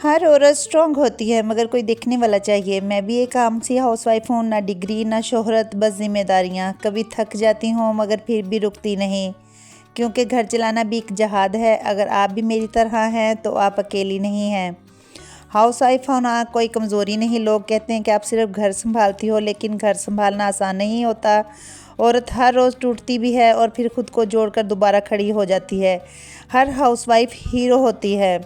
हर औरत स्ट्रॉन्ग होती है मगर कोई देखने वाला चाहिए। मैं भी एक आम सी हाउसवाइफ हूँ, ना डिग्री ना शोहरत, बस जिम्मेदारियाँ। कभी थक जाती हूँ मगर फिर भी रुकती नहीं, क्योंकि घर चलाना भी एक जहाद है। अगर आप भी मेरी तरह हैं तो आप अकेली नहीं हैं। हाउसवाइफ होना कोई कमज़ोरी नहीं। लोग कहते हैं कि आप सिर्फ घर संभालती हो, लेकिन घर संभालना आसान नहीं होता। औरत हर रोज़ टूटती भी है और फिर खुद को जोड़कर दोबारा खड़ी हो जाती है। हर हाउसवाइफ हीरो होती है।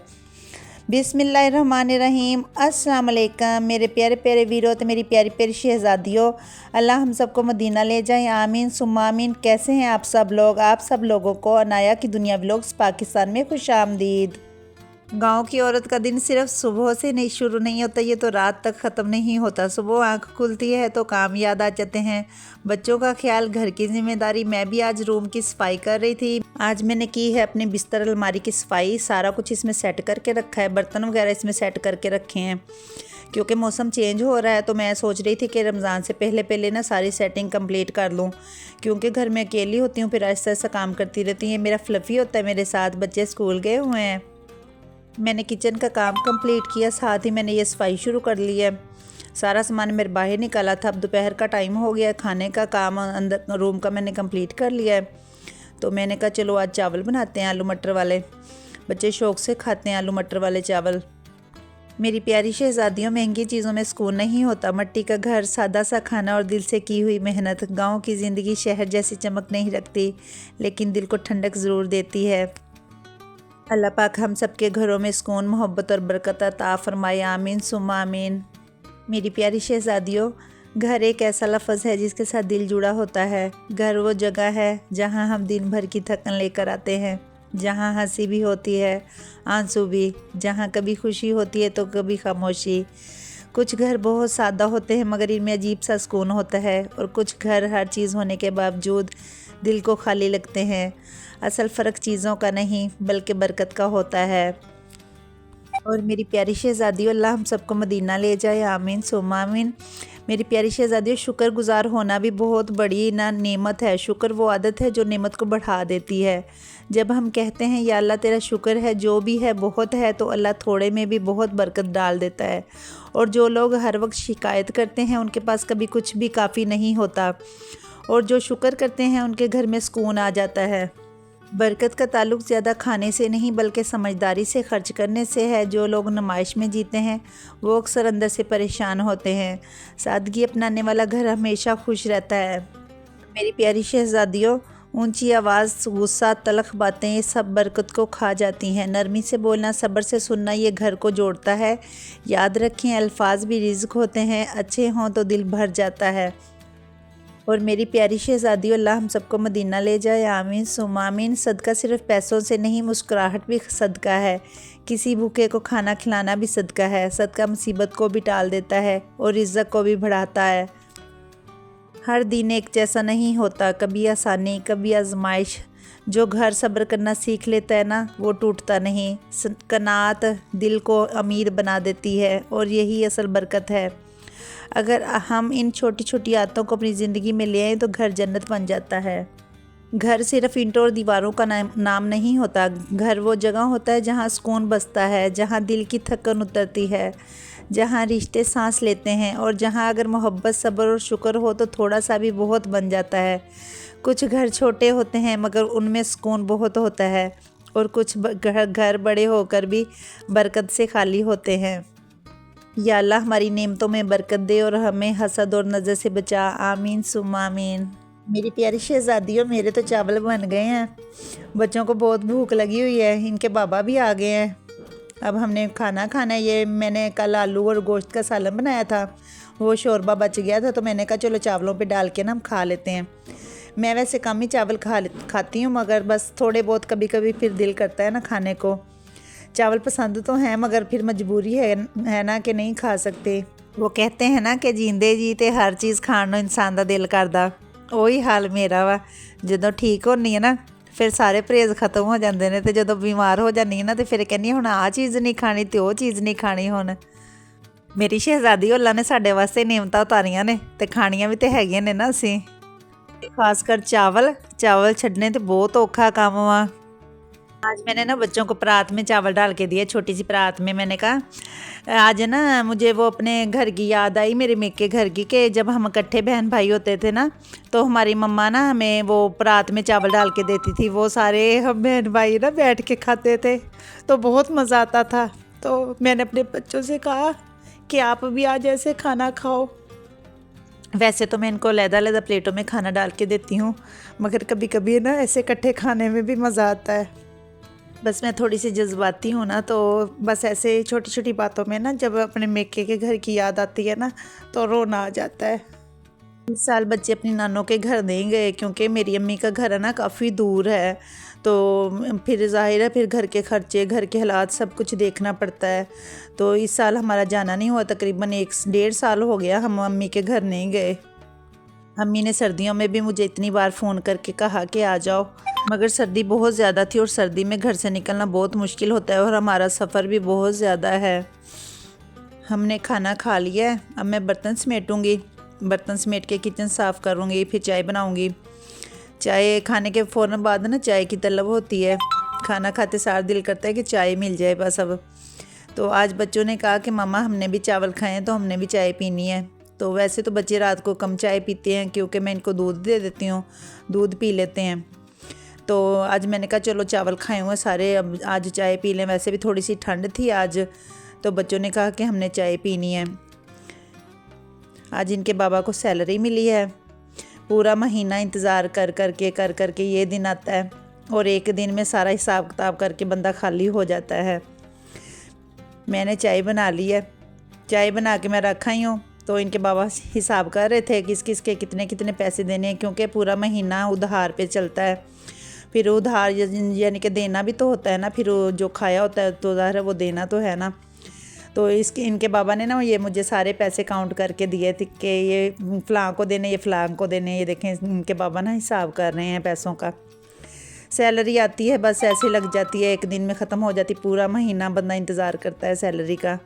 बिस्मिल्लाहिर्रहमानिर्रहीम। अस्सलाम वालेकुम मेरे प्यारे प्यारे वीरों तो मेरी प्यारी प्यारी शहज़ादियों। अल्लाह हम सबको मदीना ले जाए, आमीन सुम्मा आमीन। कैसे हैं आप सब लोग? आप सब लोगों को अनाया की दुनिया व्लॉग्स पाकिस्तान में खुश आमदीद। गाँव की औरत का दिन सिर्फ सुबह से नहीं शुरू नहीं होता, ये तो रात तक ख़त्म नहीं होता। सुबह आँख खुलती है तो काम याद आ जाते हैं, बच्चों का ख्याल, घर की जिम्मेदारी। मैं भी आज रूम की सफाई कर रही थी। आज मैंने की है अपने बिस्तर अलमारी की सफाई। सारा कुछ इसमें सेट करके रखा है, बर्तन वगैरह इसमें सेट करके रखे हैं। क्योंकि मौसम चेंज हो रहा है तो मैं सोच रही थी कि रमज़ान से पहले पहले ना सारी सेटिंग कंप्लीट कर लूँ, क्योंकि घर में अकेली होती हूँ, फिर ऐसा ऐसा काम करती रहती है। मेरा फ्लफ़ी होता है मेरे साथ, बच्चे स्कूल गए हुए हैं। मैंने किचन का काम कंप्लीट किया, साथ ही मैंने ये सफाई शुरू कर ली है। सारा सामान मेरे बाहर निकाला था। अब दोपहर का टाइम हो गया, खाने का काम अंदर रूम का मैंने कंप्लीट कर लिया है। तो मैंने कहा चलो आज चावल बनाते हैं, आलू मटर वाले। बच्चे शौक़ से खाते हैं आलू मटर वाले चावल। मेरी प्यारी शहज़ादियों, महंगी चीज़ों में सुकून नहीं होता। मट्टी का घर, सादा सा खाना और दिल से की हुई मेहनत। गाँव की ज़िंदगी शहर जैसी चमक नहीं रखती, लेकिन दिल को ठंडक ज़रूर देती है। अल्लाह पाक हम सबके घरों में सुकून, मोहब्बत और बरकत अता फरमाए, आमीन सुम्मा आमीन। मेरी प्यारी शहज़ादियों, घर एक ऐसा लफ्ज़ है जिसके साथ दिल जुड़ा होता है। घर वो जगह है जहाँ हम दिन भर की थकन लेकर आते हैं, जहाँ हंसी भी होती है, आंसू भी, जहाँ कभी खुशी होती है तो कभी खामोशी। कुछ घर बहुत सादा होते हैं मगर इनमें अजीब सा सुकून होता है, और कुछ घर हर चीज़ होने के बावजूद दिल को खाली लगते हैं। असल फ़र्क चीज़ों का नहीं बल्कि बरकत का होता है। और मेरी प्यारी शहज़ादियों, अल्लाह हम सबको मदीना ले जाए, आमीन सुम्मा आमीन। मेरी प्यारी शहज़ादियों, शुक्रगुज़ार होना भी बहुत बड़ी ना नेमत है। शुक्र वो आदत है जो नेमत को बढ़ा देती है। जब हम कहते हैं या अल्लाह तेरा शुक्र है, जो भी है बहुत है, तो अल्लाह थोड़े में भी बहुत बरकत डाल देता है। और जो लोग हर वक्त शिकायत करते हैं उनके पास कभी कुछ भी काफ़ी नहीं होता, और जो शुक्र करते हैं उनके घर में सुकून आ जाता है। बरकत का ताल्लुक़ ज़्यादा खाने से नहीं बल्कि समझदारी से खर्च करने से है। जो लोग नुमाइश में जीते हैं वो अक्सर अंदर से परेशान होते हैं। सादगी अपनाने वाला घर हमेशा खुश रहता है। मेरी प्यारी शहज़ादियों, ऊंची आवाज़, गुस्सा, तलख़ बातें, ये सब बरकत को खा जाती हैं। नरमी से बोलना, सब्र से सुनना, ये घर को जोड़ता है। याद रखें, अल्फाज भी रिज़्क़ होते हैं, अच्छे हों तो दिल भर जाता है। और मेरी प्यारी शहज़ादियों, अल्लाह हम सबको मदीना ले जाए, आमीन सुम्मा आमीन। सदका सिर्फ पैसों से नहीं, मुस्कुराहट भी सदका है। किसी भूखे को खाना खिलाना भी सदका है। सदका मुसीबत को भी टाल देता है और रिज़्क़ को भी बढ़ाता है। हर दिन एक जैसा नहीं होता, कभी आसानी कभी आजमाइश। जो घर सब्र करना सीख लेता है ना, वो टूटता नहीं। कनात दिल को अमीर बना देती है और यही असल बरकत है। अगर हम इन छोटी छोटी आदतों को अपनी ज़िंदगी में ले आएँ तो घर जन्नत बन जाता है। घर सिर्फ ईंटों और दीवारों का नाम नहीं होता। घर वो जगह होता है जहाँ सुकून बसता है, जहाँ दिल की थकन उतरती है, जहाँ रिश्ते सांस लेते हैं, और जहाँ अगर मोहब्बत, सब्र और शुक्र हो तो थोड़ा सा भी बहुत बन जाता है। कुछ घर छोटे होते हैं मगर उनमें सुकून बहुत होता है, और कुछ घर बड़े होकर भी बरकत से खाली होते हैं। या अल्लाह हमारी नेमतों में बरकत दे और हमें हसद और नज़र से बचा, आमीन सुम्मा आमीन। मेरी प्यारी शहज़ादियों, मेरे तो चावल बन गए हैं। बच्चों को बहुत भूख लगी हुई है, इनके बाबा भी आ गए हैं। अब हमने खाना खाना है। ये मैंने कल आलू और गोश्त का सालन बनाया था, वो शोरबा बच गया था, तो मैंने कहा चलो चावलों पे डाल के ना हम खा लेते हैं। मैं वैसे कम ही चावल खाती हूँ, मगर बस थोड़े बहुत कभी कभी फिर दिल करता है ना खाने को। चावल पसंद तो हैं मगर फिर मजबूरी है ना कि नहीं खा सकते। वो कहते हैं ना कि जींदे जी ते हर चीज़ खाण नूं इंसान दा दिल करदा। ਉਹੀ हाल मेरा वा। ਜਦੋਂ ठीक होनी है ना फिर सारे परहेज़ खत्म हो जाते हैं, तो ਜਦੋਂ बीमार हो जानी है ना तो फिर कहनी हुण आ चीज़ नहीं खानी ते ਉਹ चीज़ नहीं खानी। हुण मेरी शहज़ादी अल्लाह ने साडे वास्ते नेमतां उतारियां ने ते खाणियां भी ते हैगियां ने ना असीं। खासकर चावल छड्डने ते बहुत औखा काम वा। आज मैंने ना बच्चों को परात में चावल डाल के दिए, छोटी सी परात में। मैंने कहा आज ना मुझे वो अपने घर की याद आई, मेरे मेके घर की, कि जब हम इकट्ठे बहन भाई होते थे ना तो हमारी मम्मा ना हमें वो परात में चावल डाल के देती थी। वो सारे हम बहन भाई ना बैठ के खाते थे तो बहुत मज़ा आता था। तो मैंने अपने बच्चों से कहा कि आप भी आज ऐसे खाना खाओ। वैसे तो मैं इनको अलग-अलग प्लेटों में खाना डाल के देती हूँ, मगर कभी कभी ना ऐसे इकट्ठे खाने में भी मज़ा आता है। बस मैं थोड़ी सी जज्बाती हूँ ना, तो बस ऐसे छोटी छोटी बातों में ना जब अपने मेके के घर की याद आती है ना तो रोना आ जाता है। इस साल बच्चे अपनी नानों के घर नहीं गए क्योंकि मेरी अम्मी का घर है ना काफ़ी दूर है। तो फिर ज़ाहिर है फिर घर के खर्चे, घर के हालात सब कुछ देखना पड़ता है। तो इस साल हमारा जाना नहीं हुआ, तकरीबन 1 डेढ़ साल हो गया हम अम्मी के घर नहीं गए। अम्मी ने सर्दियों में भी मुझे इतनी बार फ़ोन करके कहा कि आ जाओ, मगर सर्दी बहुत ज़्यादा थी और सर्दी में घर से निकलना बहुत मुश्किल होता है और हमारा सफ़र भी बहुत ज़्यादा है। हमने खाना खा लिया है, अब मैं बर्तन समेटूँगी। बर्तन समेट के किचन साफ़ करूँगी, फिर चाय बनाऊँगी। चाय खाने के फ़ौरन बाद ना चाय की तलब होती है। खाना खाते सार दिल करता है कि चाय मिल जाए बस अब। तो आज बच्चों ने कहा कि मम्मा हमने भी चावल खाए हैं तो हमने भी चाय पीनी है। तो वैसे तो बच्चे रात को कम चाय पीते हैं क्योंकि मैं इनको दूध दे देती हूँ, दूध पी लेते हैं। तो आज मैंने कहा चलो चावल खाए हुए सारे, अब आज चाय पी लें। वैसे भी थोड़ी सी ठंड थी आज, तो बच्चों ने कहा कि हमने चाय पीनी है। आज इनके बाबा को सैलरी मिली है। पूरा महीना इंतज़ार कर के ये दिन आता है और एक दिन में सारा हिसाब किताब करके बंदा खाली हो जाता है। मैंने चाय बना ली है, चाय बना के मैं रखा ही हूँ। तो इनके बाबा हिसाब कर रहे थे किस किस के कितने कितने पैसे देने हैं, क्योंकि पूरा महीना उधार पे चलता है। फिर उधार यानी कि देना भी तो होता है ना, फिर जो खाया होता है तो ज़ाहिर है वो देना तो है ना। तो इसके इनके बाबा ने ना ये मुझे सारे पैसे काउंट करके दिए थे कि ये फ़लाँ को देने, ये फ़लाँ को देने। ये देखें इनके बाबा ना हिसाब कर रहे हैं पैसों का। सैलरी आती है बस ऐसे लग जाती है, एक दिन में ख़त्म हो जाती। पूरा महीना बंदा इंतज़ार करता है सैलरी का।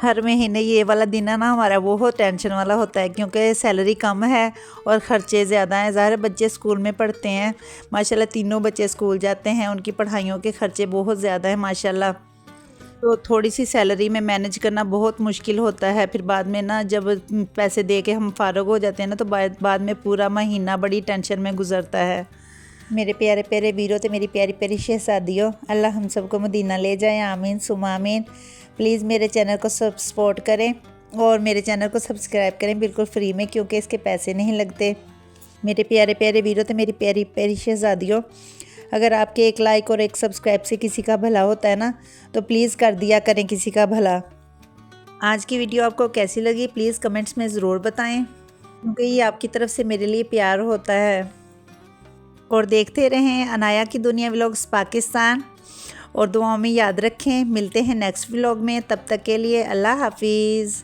हर महीने ये वाला दिन है ना हमारा वो टेंशन वाला होता है, क्योंकि सैलरी कम है और ख़र्चे ज़्यादा हैं। ज़ाहिर बच्चे स्कूल में पढ़ते हैं, माशाल्लाह तीनों बच्चे स्कूल जाते हैं, उनकी पढ़ाइयों के ख़र्चे बहुत ज़्यादा हैं माशाल्लाह। तो थोड़ी सी सैलरी में मैनेज करना बहुत मुश्किल होता है। फिर बाद में ना जब पैसे दे के हम फ़ारग हो जाते हैं ना तो बाद में पूरा महीना बड़ी टेंशन में गुजरता है। मेरे प्यारे प्यारे वीरों तो मेरी प्यारी प्यारी शहज़ादियों, अल्लाह हम सबको मदीना ले जाए, आमीन सुमा आमीन। प्लीज़ मेरे चैनल को सपोर्ट करें और मेरे चैनल को सब्सक्राइब करें बिल्कुल फ्री में, क्योंकि इसके पैसे नहीं लगते। मेरे प्यारे प्यारे वीरों तो मेरी प्यारी प्यारी शहज़ादियों, अगर आपके एक लाइक और एक सब्सक्राइब से किसी का भला होता है ना तो प्लीज़ कर दिया करें किसी का भला। आज की वीडियो आपको कैसी लगी प्लीज़ कमेंट्स में ज़रूर बताएं, क्योंकि ये आपकी तरफ से मेरे लिए प्यार होता है। और देखते रहें अनाया की दुनिया व्लॉग्स पाकिस्तान, और दुआओं में याद रखें। मिलते हैं नेक्स्ट व्लॉग में, तब तक के लिए अल्लाह हाफिज़।